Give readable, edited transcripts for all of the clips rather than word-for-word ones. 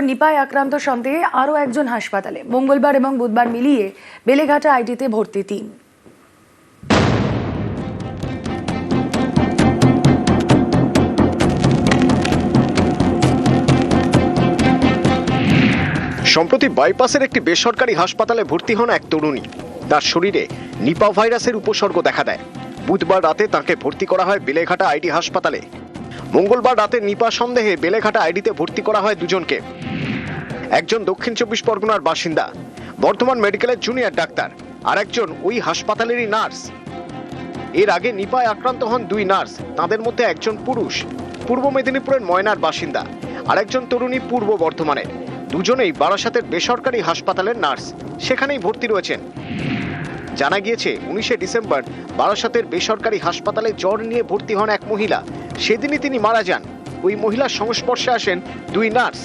নিপায় আক্রান্ত সন্দেহে আরও একজন হাসপাতালে। মঙ্গলবার এবং বুধবার মিলিয়ে বেলেঘাটা আইটিতে ভর্তি 3। সম্প্রতি বাইপাসের একটি বেসরকারি হাসপাতালে ভর্তি হন এক তরুণী। তার শরীরে নিপা ভাইরাসের উপসর্গ দেখা দেয়। বুধবার রাতে তাকে ভর্তি করা হয় বেলেঘাটা আইডি হাসপাতালে। মঙ্গলবার রাতে নিপা সন্দেহে বেলেঘাটা আইডিতে ভর্তি করা হয় দুজনকে। একজন দক্ষিণ 24 পরগনার বাসিন্দা, বর্ধমান মেডিকেলের জুনিয়র ডাক্তার, আর একজন ওই হাসপাতালেরই নার্স। এর আগে নিপায় আক্রান্ত হন 2 নার্স। তাদের মধ্যে একজন পুরুষ, পূর্ব মেদিনীপুরের ময়নার বাসিন্দা, আর একজন তরুণী পূর্ব বর্ধমানের। দুজনেই বারাসাতের বেসরকারি হাসপাতালের নার্স, সেখানেই ভর্তি রয়েছেন। জানা গিয়েছে 19শে ডিসেম্বর বারাসাতের বেসরকারি হাসপাতালে জ্বর নিয়ে ভর্তি হন এক মহিলা। সেদিনই তিনি মারা যান। ওই মহিলার সংস্পর্শে আসেন 2 নার্স।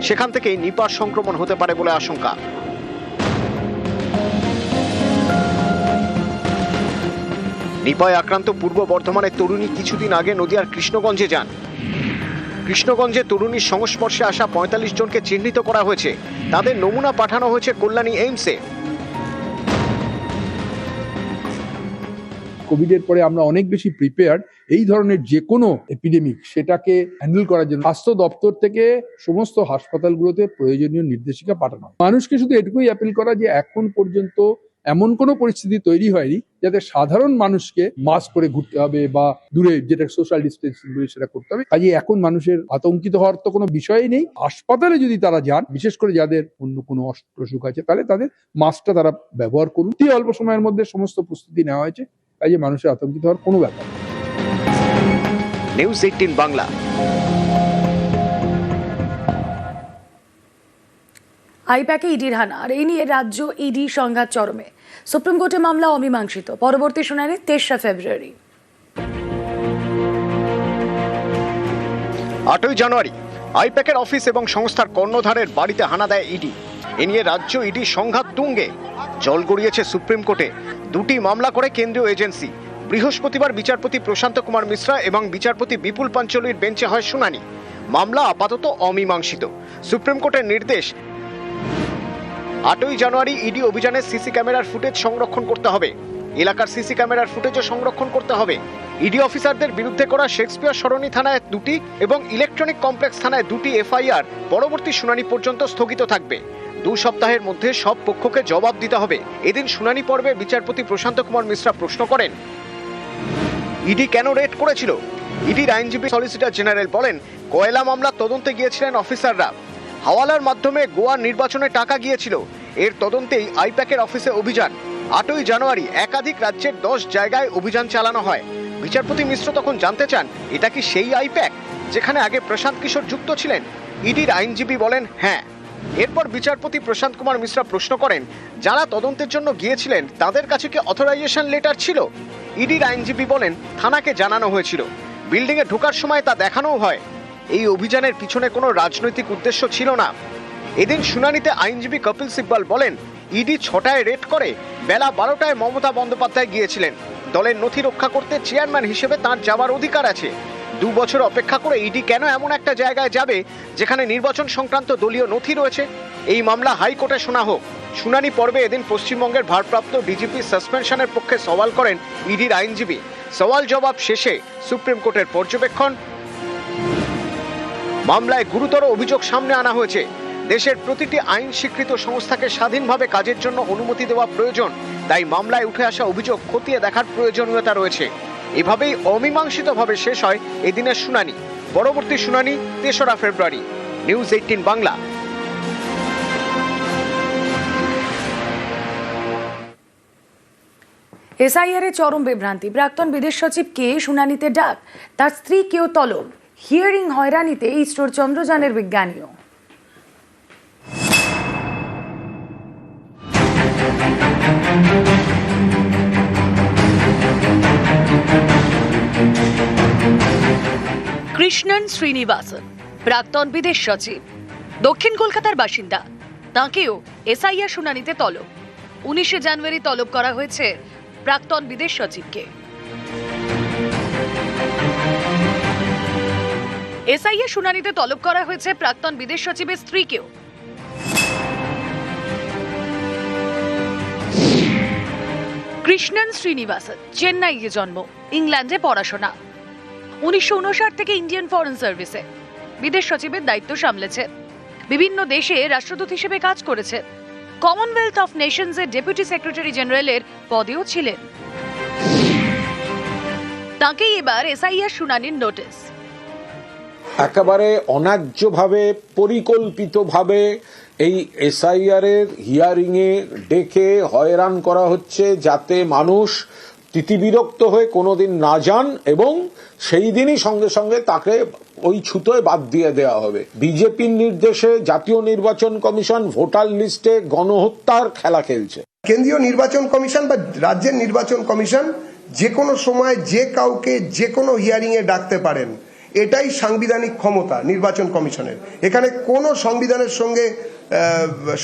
সেখান থেকেই নিপার সংক্রমণ হতে পারে বলে আশঙ্কা। নিপায় আক্রান্ত পূর্ব বর্ধমানের তরুণী কিছুদিন আগে নদিয়ার কৃষ্ণগঞ্জে যান। কৃষ্ণগঞ্জে তরুণীর সংস্পর্শে আসা 45 জনকে চিহ্নিত করা হয়েছে। তাদের নমুনা পাঠানো হয়েছে কল্যাণী এইমসে। কোভিডের পরে আমরা অনেক বেশি প্রিপেয়ার্ড এই ধরনের যে কোনো এপিডেমিক সেটাকে হ্যান্ডেল করার জন্য স্বাস্থ্য দপ্তর থেকে সমস্ত হাসপাতালগুলোতে প্রয়োজনীয় নির্দেশিকা পাঠানো। মানুষকে শুধু এটুকুই অ্যাপিল করা যে এখন পর্যন্ত এমন কোনো পরিস্থিতি তৈরি হয়নি যাতে সাধারণ মানুষকে মাস্ক পরে ঘুরতে হবে বা দূরে যেটা সোশ্যাল ডিস্টেন্সিং সেটা করতে হবে। কাজে এখন মানুষের আতঙ্কিত হওয়ার তো কোনো বিষয়ই নেই। হাসপাতালে যদি তারা যান, বিশেষ করে যাদের অন্য কোনো অসুখ আছে, তাহলে তাদের মাস্কটা তারা ব্যবহার করুন। অল্প সময়ের মধ্যে সমস্ত প্রস্তুতি নেওয়া হয়েছে, কাজে মানুষের আতঙ্কিত হওয়ার কোনো ব্যাপার নেই। নিউজ 18 বাংলা। আইপ্যাকে ইডির হানা, আর এই নিয়ে রাজ্য ইডি সংঘাত চরমে। সুপ্রিম কোর্টে মামলা অমীমাংসিত। পরবর্তী শুনানি 23 ফেব্রুয়ারি। 8ই জানুয়ারি আইপ্যাকের অফিস এবং সংস্থার কর্ণধারের বাড়িতে হানা দেয় ইডি। এ নিয়ে রাজ্য ইডি সংঘাত তুঙ্গে। জল গড়িয়েছে সুপ্রিম কোর্টে। 2টি মামলা করে কেন্দ্রীয় এজেন্সি। বৃহস্পতিবার বিচারপতি প্রশান্ত কুমার মিশ্রা এবং বিচারপতি বিপুল পাঞ্চলির বেঞ্চে হয় শুনানি। মামলা আপাতত অমীমাংসিত। সুপ্রিম কোর্টের নির্দেশ, 8ই জানুয়ারি ইডি অভিযানের সিসি ক্যামেরার ফুটেজ সংরক্ষণ করতে হবে। এলাকার সিসি ক্যামেরার ফুটেজও সংরক্ষণ করতে হবে। ইডি অফিসারদের বিরুদ্ধে করা শেক্সপিয়ার সরণি থানায় 2টি এবং ইলেকট্রনিক কমপ্লেক্স থানায় 2টি এফআইআর পরবর্তী শুনানি পর্যন্ত স্থগিত থাকবে। 2 সপ্তাহের মধ্যে সব পক্ষকে জবাব দিতে হবে। এদিন শুনানি পর্বে বিচারপতি প্রশান্ত কুমার মিশ্রা প্রশ্ন করেন, ইডি কেন রেড করেছিল? ইডির আইনজীবী সলিসিটর জেনারেল বলেন, কয়লা মামলা তদন্তে গিয়েছিলেন অফিসাররা। হাওয়ালার মাধ্যমে গোয়ার নির্বাচনে টাকা গিয়েছিল। এর তদন্তেই আইপ্যাকের অফিসে অভিযান। 8ই জানুয়ারি একাধিক রাজ্যের 10 জায়গায় অভিযান চালানো হয়। বিচারপতি মিশ্র তখন জানতে চান, এটা কি সেই আইপ্যাক যেখানে আগে প্রশান্ত কিশোর যুক্ত ছিলেন? ইডির আইনজীবী বলেন, হ্যাঁ। এরপর বিচারপতি প্রশান্ত কুমার মিশ্রা প্রশ্ন করেন, যারা তদন্তের জন্য গিয়েছিলেন তাদের কাছে কি অথরাইজেশন লেটার ছিল? ইডির আইনজীবী বলেন, থানাকে জানানো হয়েছিল। বিল্ডিংয়ে ঢোকার সময় তা দেখানোও হয়। এই অভিযানের পিছনে কোনো রাজনৈতিক উদ্দেশ্য ছিল না। এদিন শুনানিতে আইনজীবী কপিল সিব্বল বলেন, ইডি 6টায় রেড করে বেলা 12টায় মমতা বন্দ্যোপাধ্যায় গিয়েছিলেন। দলের নথি রক্ষা করতে চেয়ারম্যান হিসেবে তার যাওয়ার অধিকার আছে। 2 বছর অপেক্ষা করে ইডি কেন এমন একটা জায়গায় যাবে যেখানে নির্বাচন সংক্রান্ত দলীয় নথি রয়েছে? এই মামলা হাইকোর্টে শোনা হোক। শুনানি পর্বে এদিন পশ্চিমবঙ্গের ভারপ্রাপ্ত ডিজিপি সাসপেনশনের পক্ষে সওয়াল করেন ইডির আইনজীবী। সওয়াল জবাব শেষে সুপ্রিম কোর্টের পর্যবেক্ষণ, মামলায় গুরুতর অভিযোগ সামনে আনা হয়েছে। দেশের প্রতিটি আইন স্বীকৃত সংস্থাকে স্বাধীনভাবে কাজের জন্য অনুমতি দেওয়া প্রয়োজন। তাই মামলায় উঠে আসা অভিযোগ খতিয়ে দেখার প্রয়োজনীয়তা রয়েছে। এভাবেই অমীমাংসিতভাবে শেষ হয় এদিনের শুনানি। পরবর্তী শুনানি 3রা ফেব্রুয়ারি। নিউজ 18 বাংলা। এসআইআর এ চরম বিভ্রান্তি। প্রাক্তন বিদেশ সচিবকে শুনানিতে ডাক, তার স্ত্রীকেও তলব। হিয়ারিং হয়রানিতে ইসরোর চন্দ্রযানের বিজ্ঞানীও। কৃষ্ণন শ্রীনিবাসন, প্রাক্তন বিদেশ সচিব, দক্ষিণ কলকাতার বাসিন্দা। তাঁকেও এসআইআর শুনানিতে তলব। 19শে জানুয়ারি তলব করা হয়েছে প্রাক্তন বিদেশ সচিবকে। এসআইআর শুনানিতে তলব করা হয়েছে প্রাক্তন বিদেশ সচিবের স্ত্রীকেও। কৃষ্ণন শ্রীনিবাসন চেন্নাইয়ে জন্ম, ইংল্যান্ডে পড়াশোনা। 1959 থেকে ইন্ডিয়ান ফরেন সার্ভিসে বিদেশ সচিবের দায়িত্ব সামলেছেন। বিভিন্ন দেশে রাষ্ট্রদূত হিসেবে কাজ করেছেন। কমনওয়েলথ অফ নেশনসের ডেপুটি সেক্রেটারি জেনারেলের পদেও ছিলেন। তাঁকেই এবার এসআইআর শুনানির নোটিশ। একেবারে অন্যায্যভাবে পরিকল্পিতভাবে এই এসআইআর এর হিয়ারিং এ ডেকে হয়রান করা হচ্ছে, যাতে মানুষ তিতিবিরক্ত হয়ে কোনোদিন না যান এবং সেই দিনই সঙ্গে সঙ্গে তাকে ওই ছুতোয় বাদ দিয়ে দেওয়া হবে। বিজেপির নির্দেশে জাতীয় নির্বাচন কমিশন ভোটার লিস্টে গণহত্যার খেলা খেলছে। কেন্দ্রীয় নির্বাচন কমিশন বা রাজ্যের নির্বাচন কমিশন যে কোনো সময় যে কাউকে যে কোনো হিয়ারিং এ ডাকতে পারেন, এটাই সাংবিধানিক ক্ষমতা নির্বাচন কমিশনের। এখানে কোনো সংবিধানের সঙ্গে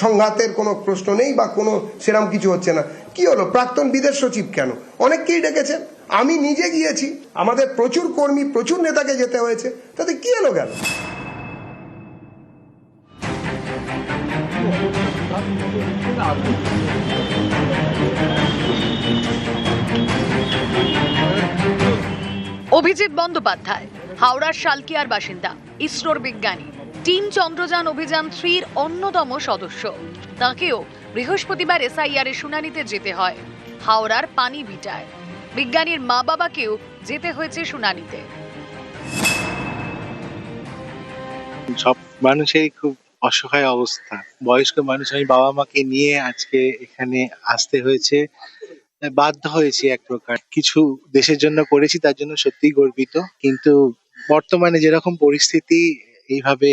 সংঘাতের কোনো প্রশ্ন নেই বা কোনো সেরাম কিছু হচ্ছে না। কি হলো, প্রাক্তন বিদেশ সচিব কেন? অনেককেই ডেকেছেন, আমি নিজে গিয়েছি, আমাদের প্রচুর কর্মী প্রচুর নেতাকে যেতে হয়েছে, তাতে কি হলো গেল? অভিজিৎ বন্দ্যোপাধ্যায় হাওড়ার শালকিয়ার বাসিন্দা, ইসরোর বিজ্ঞানী, টিম চন্দ্রযান অভিযান 3-র অন্যতম সদস্য। তাঁকেও বৃহস্পতিবার এসআইআর এর শুনানিতে যেতে হয় হাওড়ার পানিবিটায়। বিজ্ঞানীর মা বাবাকেও যেতে হয়েছে শুনানিতে। সব মানুষেরই খুব অসহায় অবস্থা। বয়স্ক মানুষ, আমি বাবা মাকে নিয়ে আজকে এখানে আসতে হয়েছে, বাধ্য হয়েছি এক প্রকার। কিছু দেশের জন্য করেছি, তার জন্য সত্যিই গর্বিত। কিন্তু বর্তমানে যেরকম পরিস্থিতি, এইভাবে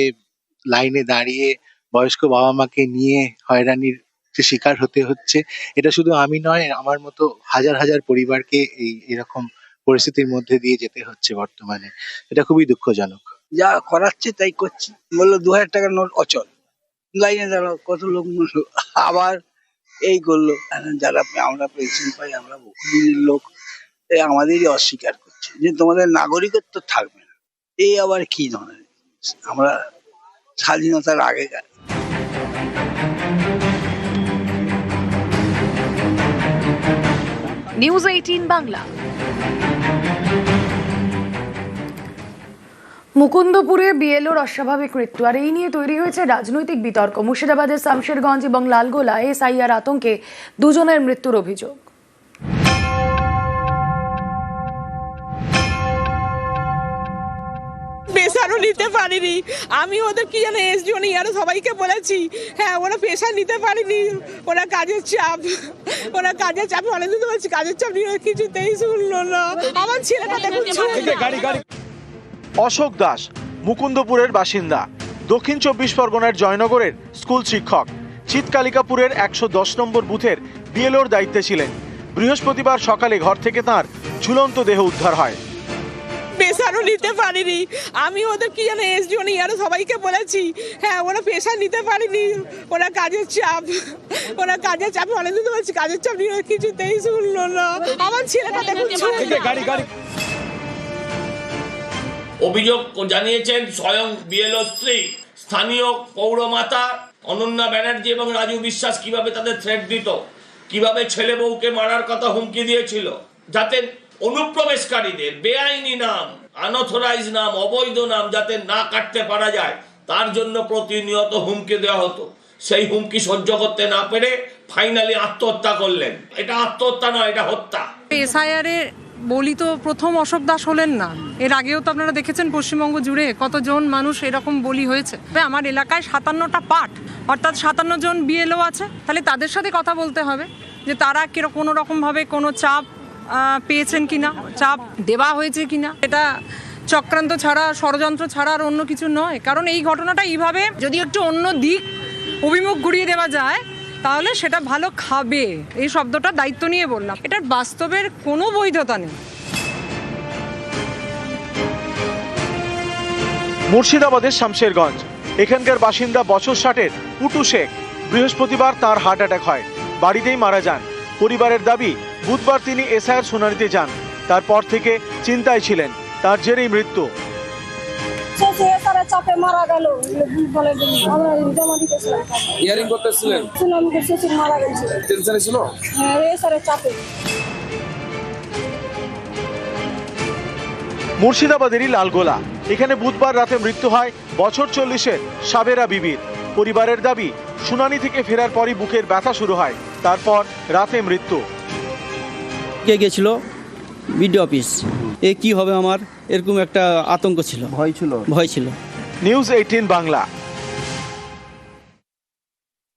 লাইনে দাঁড়িয়ে বয়স্ক বাবা মাকে নিয়ে হয়রানির শিকার হতে হচ্ছে, এটা শুধু আমি নয়, আমার মতো হাজার হাজার পরিবারকে এরকম পরিস্থিতির মধ্যে দিয়ে যেতে হচ্ছে বর্তমানে। এটা খুবই দুঃখজনক। যা করাচ্ছে তাই করছি। বললো 2000 টাকার নোট অচল, লাইনে দাঁড়াও, কত লোক মরলো, আবার এই করলো। যারা আমরা পেনশন পাই, আমরা বহুদিনের লোক, আমাদেরই অস্বীকার করছে যে তোমাদের নাগরিকত্ব থাকবে না। এই আবার কি ধরনের? আমরা স্বাধীনতার আগেকার। নিউজ 18 বাংলা। মুকুন্দপুরে বিএলওর অস্বাভাবিক মৃত্যু, আর এই নিয়ে তৈরি হয়েছে রাজনৈতিক বিতর্ক। মুর্শিদাবাদের শামশেরগঞ্জ এবং লালগোলায় এসআইআর আতঙ্কে দুজনের মৃত্যুর অভিযোগ। প্রেশারও নিতে পারিনি আমি, ওদের কি জানে এসডিও নেই, আরো সবাইকে বলেছি। হ্যাঁ, ওরা প্রেশার নিতে পারিনি, ওরা কাজের চাপ অনেকদিন বলছি, কাজের চাপ নিয়ে কিছুতেই শুনলো না। আমার ছেলেটা দেখুন। অশোক দাস মুকুন্দপুরের বাসিন্দা, দক্ষিণ 24 পরগনার জয়নগরের স্কুল শিক্ষক। চিৎকালিকাপুরের 110 নম্বর বুথের বিএলওর দায়িত্বে ছিলেন। বৃহস্পতিবার সকালে ঘর থেকে তাঁর ঝুলন্ত দেহ উদ্ধার হয়। প্রেশারও নিতে পারিনি আমি, ওদের কি জানে এসডিও নেই, আরো সবাইকে বলেছি। হ্যাঁ, ওরা প্রেশার নিতে পারিনি, ওরা কাজের চাপ অনেকদিন বলছি, কাজের চাপ নিয়ে কিছুতেই শুনলো না। আমার ছেলেটা দেখুন। অভিযোগ জানিয়েছেন স্বয়ং বিএলও স্ত্রী। স্থানীয় পৌরমাতা অনন্যা ব্যানার্জি এবং রাজু বিশ্বাস কিভাবে তাদের থ্রেট দিত, কিভাবে ছেলে বউকে মারার কথা হুমকি দিয়েছিল, যাতে অনুপ্রবেশকারীদের বেআইনি নাম, আনঅথরাইজ নাম, অবৈধ নাম যাতে না কাটতে পারা যায়, তার জন্য প্রতিনিয়ত হুমকি দেওয়া হতো। সেই হুমকি সহ্য করতে না পেরে ফাইনালি আত্মহত্যা করলেন। এটা আত্মহত্যা নয়, এটা হত্যা। এসআইআর এর বলি তো প্রথম অশোক দাস হলেন না, এর আগেও তো আপনারা দেখেছেন পশ্চিমবঙ্গ জুড়ে কতজন মানুষ এরকম বলি হয়েছে। আমার এলাকায় 57টা পার্ট, অর্থাৎ 57 জন বিএলও আছে। তাহলে তাদের সাথে কথা বলতে হবে যে তারা কোনো রকম ভাবে কোনো চাপ পেয়েছেন কিনা, চাপ দেওয়া হয়েছে কিনা। এটা চক্রান্ত ছাড়া, ষড়যন্ত্র ছাড়া আর অন্য কিছু নয়। কারণ এই ঘটনাটা এইভাবে যদি একটু অন্য দিক অভিমুখ ঘুরিয়ে দেওয়া যায়, তাহলে সেটা ভালো খাবে। এই শব্দটা দায়িত্ব নিয়ে বললাম, এটার বাস্তবের কোনো বৈধতা নেই। মুর্শিদাবাদের শামশেরগঞ্জ, এখানকার বাসিন্দা বছর 60-এর পুটু শেখ। বৃহস্পতিবার তার হার্ট অ্যাটাক হয়, বাড়িতেই মারা যান। পরিবারের দাবি, বুধবার তিনি এসআইআর শুনানিতে যান, তারপর থেকে চিন্তায় ছিলেন, তার জেরেই মৃত্যু। শেষে তারা চাপে মারা গেল বলে আমরা জমা দিতেছিলাম হিয়ারিং করতেছিলেন, শুনলাম যে শেষে মারা গেছে। টেনশনে ছিল? হ্যাঁ, স্যারের চাপে। মুর্শিদাবাদেরই লালগোলা। এখানে বুধবার রাতে মৃত্যু হয় বছর 40-এর সাবেরা বিবির। পরিবারের দাবি, শুনানি থেকে ফেরার পরই বুকের ব্যথা শুরু হয়, তারপর রাতে মৃত্যু। কে গেছিল বিডিও অফিস, এ কি হবে আমার, এরকম একটা আতঙ্ক ছিল, ভয় ছিল। নিউজ 18 বাংলা।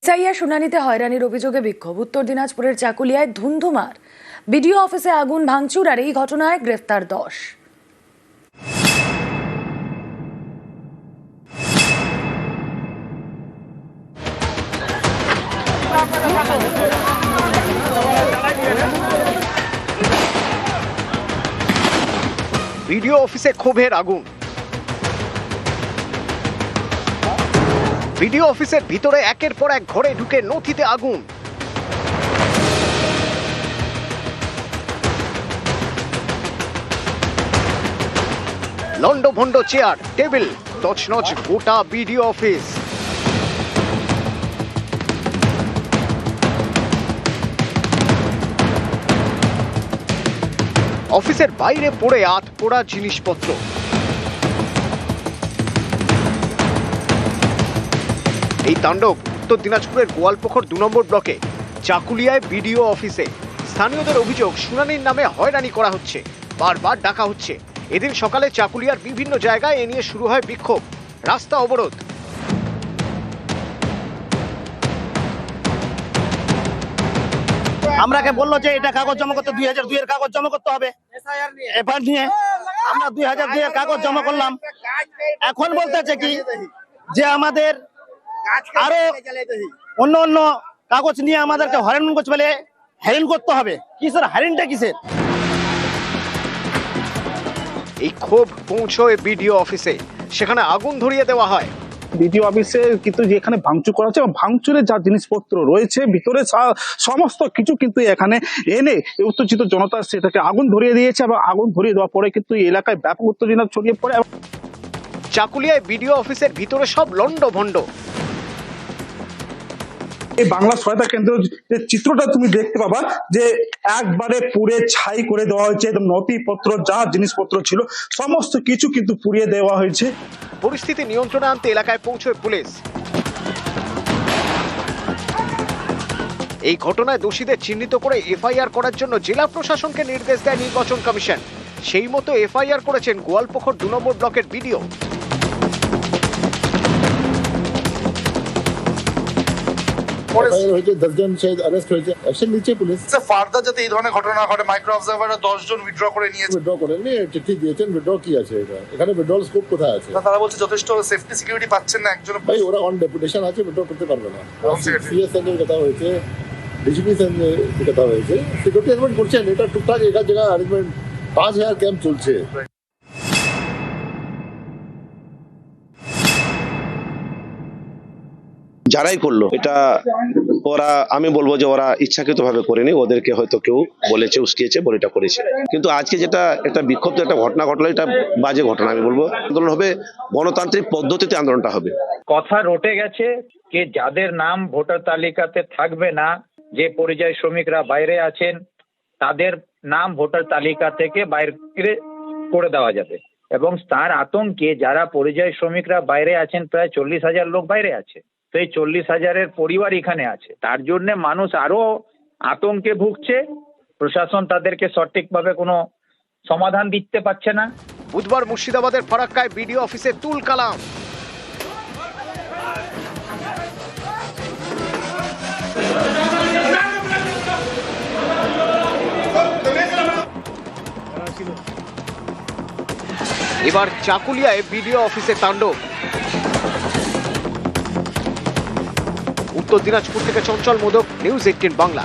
এসআইআর শুনানিতে হয়রানির অভিযোগে বিক্ষোভ। উত্তর দিনাজপুরের চাকুলিয়ায় ধুন্ধুমার। বিডিও অফিসে আগুন ভাঙচুর আর এই ঘটনায় গ্রেফতার 10। বিডিও অফিসে ক্ষোভের আগুন। বিডিও অফিসের ভিতরে একের পর এক ঘরে ঢুকে নথিতে আগুন। লন্ডভন্ড চেয়ার, টেবিল, তছনছ গোটা বিডিও অফিস। অফিসের বাইরে পড়ে আধপোড়া জিনিসপত্র। এই তাণ্ডব উত্তর দিনাজপুরের গোয়ালপুকুর 2 নম্বর ব্লকে চাকুলিয়ায় বিডিও অফিসে। স্থানীয়দের অভিযোগ, শুনানির নামে হয়রানি করা হচ্ছে, বারবার ডাকা হচ্ছে। এদিন সকালে চাকুলিয়ার বিভিন্ন জায়গায় এ নিয়ে শুরু হয় বিক্ষোভ, রাস্তা অবরোধ। আমরাকে বললো যে এটা কাগজ জমা করতে 2002 এর কাগজ জমা করতে হবে, এফআইআর নিয়ে আমরা 2002 এর কাগজ জমা করলাম। এখন বলতেছে কি যে আমাদের আরো অন্য অন্য কাগজ নিয়ে আমাদেরকে হয়রান করতে বলে, হ্যারেন করতে হবে। কিসের হ্যারেনটা কিসের? এই ক্ষোভ পৌঁছয় বিডিও অফিসে, সেখানে আগুন ধরিয়ে দেওয়া হয়। বিডিও অফিসে কিন্তু যেখানে ভাঙচুর করা হচ্ছে, ভাঙচুরে যা জিনিসপত্র রয়েছে ভিতরে সমস্ত কিছু কিন্তু এখানে এনে উত্তেজিত জনতা সেটাকে আগুন ধরিয়ে দিয়েছে, এবং আগুন ধরিয়ে দেওয়ার পরে কিন্তু এই এলাকায় ব্যাপক উত্তেজনা ছড়িয়ে পড়ে। চাকুলিয়ায় বিডিও অফিসের ভিতরে সব লন্ডভন্ড। এই বাংলা সহায়তা কেন্দ্রের যে চিত্রটা তুমি দেখতে পাবা, যে একবারে পুড়ে ছাই করে দেওয়া হয়েছে। একদম নথিপত্র যা জিনিসপত্র ছিল সমস্ত কিছু কিন্তু পুড়িয়ে দেওয়া হয়েছে। পরিস্থিতি নিয়ন্ত্রণে আনতে এলাকায় পৌঁছয় পুলিশ। এই ঘটনায় দোষীদের চিহ্নিত করে এফআইআর করার জন্য জেলা প্রশাসনকে নির্দেশ দেয় নির্বাচন কমিশন। সেই মতো এফআইআর করেছেন গোয়ালপুকুর 2 নম্বর ব্লকের বিডিও। হয়েছে 10 জন অ্যারেস্ট হয়েছে, অ্যাকশন নিচ্ছে পুলিশ। ফার্দার যাতে এই ধরনের ঘটনা ঘটে, মাইক্রো অবজারভাররা 10 জন উইথড্র করে নিয়েছে। উইথড্র করেন নি, চিঠি দিয়েছেন। উইথড্র কি আছে এটা? এখানে উইথড্রল স্কোপ কোথায় আছে? তারা বলছে যথেষ্ট সেফটি সিকিউরিটি পাচ্ছেন না। একজন ভাই ওরা অন ডেপুটেশন আছে, উইথড্র করতে পারবে না। সিএস এর কথা হয়েছে, ডিজিপি এর কথা হয়েছে, সিকিউরিটি অ্যারেঞ্জমেন্ট করছেন। এটা টুকটাক এক জায়গায় অ্যারেঞ্জমেন্ট 5000 ক্যাম্প চলছে। যারাই করলো এটা, ওরা আমি বলবো যে ওরা ইচ্ছাকৃত ভাবে করেনি, ওদেরকে হয়তো কেউ বলেছে, উস্কিয়েছে বলে এটা করেছে। কিন্তু আজকে যেটা একটা বিক্ষুব্ধ একটা ঘটনা ঘটলো, এটা বাজে ঘটনা। আমি বলবো আন্দোলন হবে গণতান্ত্রিক পদ্ধতিতে, আন্দোলনটা হবে। কথা রটে গেছে যে যাদের নাম ভোটার তালিকাতে থাকবে না, যে পরিযায়ী শ্রমিকরা বাইরে আছেন, তাদের নাম ভোটার তালিকা থেকে বাইরে করে দেওয়া যাবে। এবং তার আতঙ্কে যারা পরিযায়ী শ্রমিকরা বাইরে আছেন, প্রায় 40,000 লোক বাইরে আছে। তো এই 40,000-এর পরিবার এখানে আছে, তার জন্য মানুষ আরো আতঙ্কে ভুগছে। প্রশাসন তাদেরকে সঠিকভাবে কোনো সমাধান দিতে পারছে না। বুধবার মুর্শিদাবাদের ফারাক্কায় বিডিও অফিসে তুল কালাম। এবার চাকুলিয়ায় বিডিও অফিসে তাণ্ডব। উত্তর দিনাজপুর থেকে চঞ্চল মোদক, নিউজ 18 বাংলা।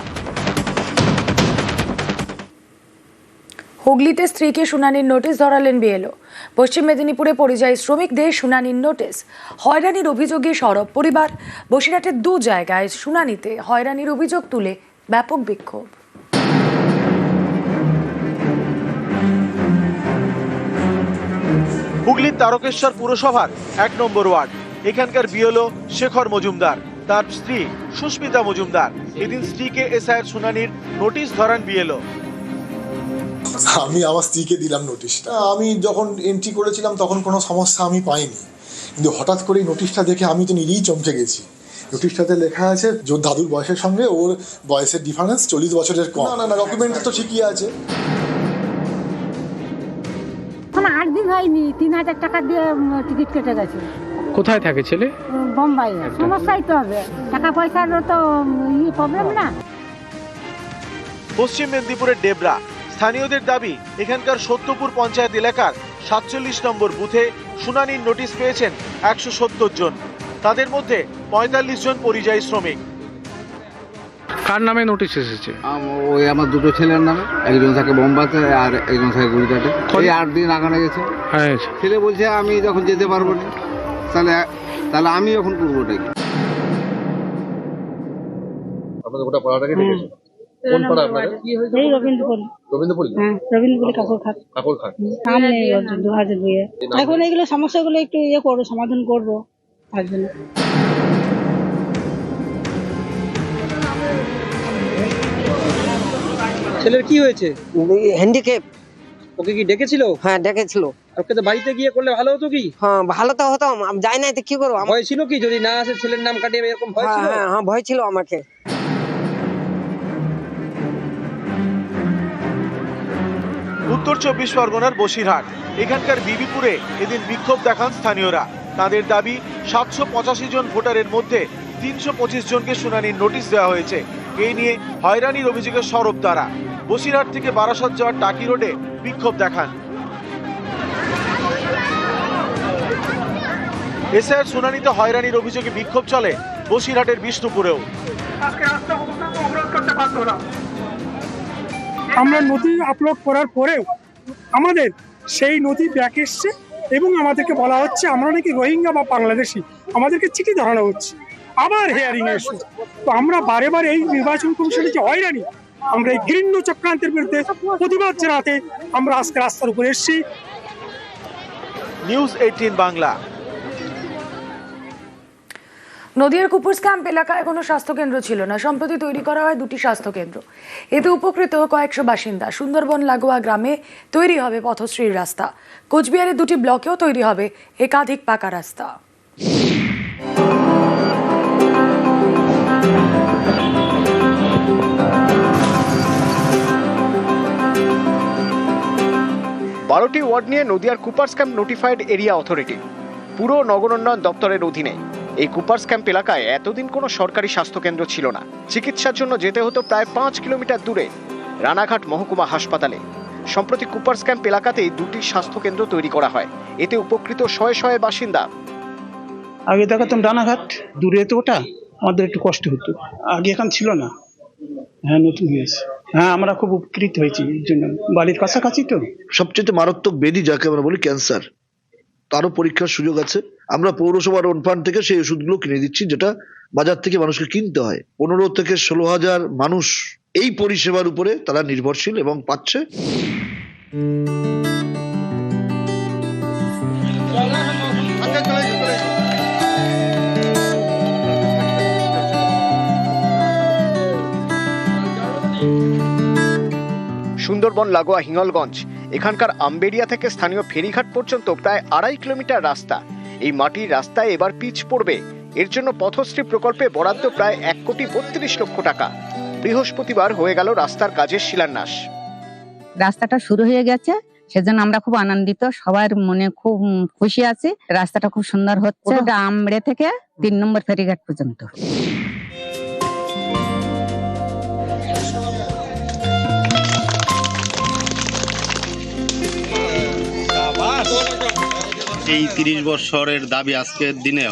হুগলিতে স্ত্রীকে শুনানির নোটিশ ধরালেন বিএলও। পশ্চিম মেদিনীপুরে পরিযায়ী শ্রমিকদের শুনানির নোটিশ। হয়রানির অভিযোগে সরব পরিবার। বসিরহাটের 2 জায়গায় শুনানিতে হয়রানির অভিযোগ তুলে ব্যাপক বিক্ষোভ। হুগলির তারকেশ্বর পুরসভার 1 নম্বর ওয়ার্ড। এখানকার বিএলও শেখর মজুমদার, তার স্ত্রী সুস্মিতা মজুমদার এদিন স্ত্রীকে এসআইয়ের শুনানির নোটিশ ধরান বিএলও। আমি আমার স্ত্রীকে দিলাম নোটিশটা। আমি যখন এন্ট্রি করেছিলাম তখন কোনো সমস্যা আমি পাইনি, কিন্তু হঠাৎ করে নোটিশটা দেখে আমি তো নিজেই চমকে গেছি। নোটিশটাতে লেখা আছে যে দাদুর বয়সের সঙ্গে ওর বয়সের ডিফারেন্স 40 বছরের কম। না ডকুমেন্ট তো ঠিকই আছে। আমার 8 দিন হয়নি, 3000 টাকা দিয়ে টিকিট কেটে গেছে। কোথায় থাকে ছেলে? বোম্বাইয়ে। সমস্যাই তো হবে, টাকা পয়সার তো প্রবলেম না। পশ্চিম মেদিনীপুরের ডেবরা। স্থানীয়দের দাবি, এখানকার সত্যপুর পঞ্চায়েত এলাকার 47 নম্বর বুথে শুনানির নোটিশ পেয়েছেন 170 জন। তাদের মধ্যে 45 জন পরিযায়ী শ্রমিক। কার নামে নোটিশ এসেছে? ওই আমার দুটো ছেলের নামে, একজন থাকে বোম্বাইতে আর একজন থাকে গুজরাটে। এই 8 দিন আগানো গেছে। হ্যাঁ, ছেলে বলছে আমি যখন যেতে পারবো না, তাহলে আমি এখন করবো ওটাই। আপনাদের গোটা পাড়াটাকে ডেকেছে? কোন পাড়া আপনাদের? এই রবীন্দ্রপুর। রবীন্দ্রপুর? হ্যাঁ, রবীন্দ্রপুরে কাকরখাত। কাকরখাত। সামনে 2002 এখন এইগুলো সমস্যাগুলো একটু করবো, সমাধান করবো তার জন্য। ছেলের কি হয়েছে? হ্যান্ডিক্যাপ। ওকে কি ডেকেছিল? হ্যাঁ ডেকেছিল। ওকে তো বাড়িতে গিয়ে করলে ভালো হতো কি? হ্যাঁ ভালো তো হতো, আমি যাই নাই তো কি করবো। ভয় ছিল কি যদি না আসে ছেলের নাম কাটিয়ে এরকম ভয় ছিল? হ্যাঁ ভয় ছিল আমাকে। উত্তর 24 পরগনার বসিরহাট। এখানকার বিবিপুরে এদিন বিক্ষোভ দেখান স্থানীয়রা। তাদের দাবি, 785 জন ভোটারের মধ্যে 325 জনকে শুনানির নোটিশ দেওয়া হয়েছে। এই নিয়ে হয়রানির অভিযোগে সরব তারা। বসিরহাট থেকে বারাসাত যাওয়ার টাকি রোডে বিক্ষোভ দেখান। এসআইয়ের শুনানিতে হয়রানির অভিযোগে বিক্ষোভ চলে বসিরহাটের বিষ্ণুপুরেও। আমরা নথি আপলোড করার পরেও আমাদের সেই নথি ব্যাক এসছে এবং আমাদেরকে বলা হচ্ছে আমরা নাকি রোহিঙ্গা বা বাংলাদেশি, আমাদেরকে চিঠি ধরানো হচ্ছে আবার হিয়ারিং এসে। তো আমরা বারে বারে এই নির্বাচন কমিশনের যে হয়রানি, আমরা এই ঘৃণ্য চক্রান্তের বিরুদ্ধে প্রতিবাদ জানাতে আমরা আজকে রাস্তার উপরে এসেছি। নিউজ 18 বাংলা। নদিয়ার কুপুরস ক্যাম্প এলাকায় কোনো স্বাস্থ্যকেন্দ্র ছিল না। সম্প্রতি তৈরি করা হয় 2টি স্বাস্থ্যকেন্দ্র। এতে উপকৃত কয়েকশো বাসিন্দা। সুন্দরবন লাগোয়া গ্রামে তৈরি হবে পথশ্রীর রাস্তা। কোচবিহারের 2টি ব্লকেও তৈরি হবে একাধিক পাকা রাস্তা। বারোটি ওয়ার্ড নিয়ে নদিয়ার Cooper's camp notified area authority পুরো নগর উন্নয়ন দপ্তরের অধীনে। এই কুপার্স ক্যাম্প এলাকায় এতদিন কোনো সরকারি স্বাস্থ্যকেন্দ্র ছিল না। চিকিৎসার জন্য যেতে হতো প্রায় 5 কিলোমিটার দূরে রানাঘাট মহকুমা হাসপাতালে। সম্প্রতি কুপার্স ক্যাম্প এলাকাতেই 2টি স্বাস্থ্যকেন্দ্র তৈরি করা হয়। এতে উপকৃত শয়ে শয়ে বাসিন্দা। আগে দেখাতাম রানাঘাট, দূরে তো ওটা আমাদের একটু কষ্ট হতো, আগে এখন ছিল না। হ্যাঁ নতুন হয়েছে। হ্যাঁ আমরা খুব উপকৃত হয়েছি, এই জন্য বাড়ির কাছাকাছি তো। সবচেয়ে মারাত্মক ব্যাধি যাকে আমরা বলি ক্যান্সার, তারও পরীক্ষার সুযোগ আছে। আমরা পৌরসভার ওন ফান্ড থেকে সেই ওষুধগুলো কিনে দিচ্ছি, যেটা বাজার থেকে মানুষকে কিনতে হয়। 15 থেকে 16,000 মানুষ এই পরিষেবার উপরে তারা নির্ভরশীল এবং পাচ্ছে। সুন্দরবন লাগোয়া হিঙ্গলগঞ্জ, এখানকার আম্বেরিয়া থেকে স্থানীয় ফেরিঘাট পর্যন্ত প্রায় 2.5 কিলোমিটার রাস্তা। এই মাটির রাস্তায় এবার পিচ পড়বে। এর জন্য পথশ্রী প্রকল্পে বরাদ্দ প্রায় 1,32 লক্ষ টাকা। বৃহস্পতিবার হয়ে গেল রাস্তার কাজের শিলান্যাস। রাস্তাটা শুরু হয়ে গেছে, সেজন্য আমরা খুব আনন্দিত, সবার মনে খুব খুশি আছি। রাস্তাটা খুব সুন্দর হচ্ছে, আমড়ে থেকে 3 নম্বর ফেরিঘাট পর্যন্ত। এই 30 বছরের দাবি আজকের দিনে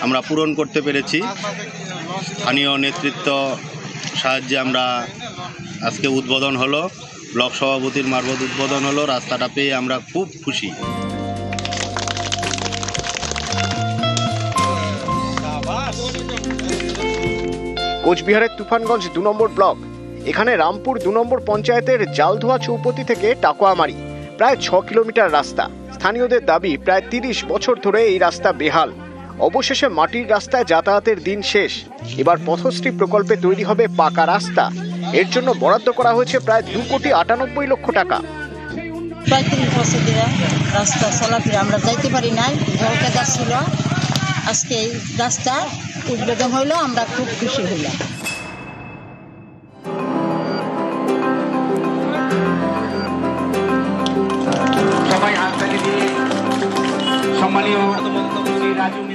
আমরা পূরণ করতে পেরেছি। স্থানীয় নেতৃত্ব সাহায্যে আমরা আজকে উদ্বোধন হলো, ব্লক সভাপতির মারফত উদ্বোধন হলো। রাস্তাটা পেয়ে আমরা খুব খুশি। কোচবিহারের তুফানগঞ্জ 2 নম্বর ব্লক। এখানে রামপুর 2 নম্বর পঞ্চায়েতের জালধোয়া চৌপতি থেকে টাকুয়ামারি প্রায় 6 কিলোমিটার রাস্তা। স্থানীয়দের দাবি প্রায় 30 বছর ধরে এই রাস্তা বেহাল। অবশেষে মাটির রাস্তায় যাতায়াতের দিন শেষ। এবার পথশ্রী প্রকল্পে তৈরি হবে পাকা রাস্তা। এর জন্য বরাদ্দ করা হয়েছে প্রায় 2,98,00,000 টাকা। প্রায় 30 বছর ধরে রাস্তা চলাফেরা আমরা যাইতে পারি নাই, জলটা যাচ্ছিল। আজকে এই রাস্তা উদ্বোধন হইলো, আমরা খুব খুশি হইলাম।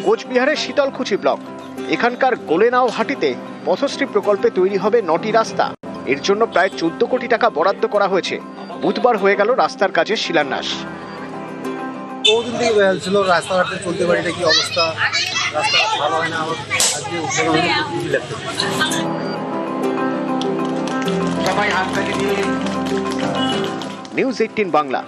কোচবিহারের শীতলকুচি ব্লক, এখানকার গোলেনাও হাটিতে পথশ্রী প্রকল্পে তৈরি হবে 9টি রাস্তা। এর জন্য প্রায় 14 কোটি টাকা বরাদ্দ করা হয়েছে। বুধবার হয়ে গেল রাস্তার কাজের শিলান্যাস। বহুদিন থেকে বেহাল ছিল, রাস্তাঘাটে চলতে পারি না, কি অবস্থা, রাস্তা ভালো হয় না। আজকে নিউজ 18 বাংলা।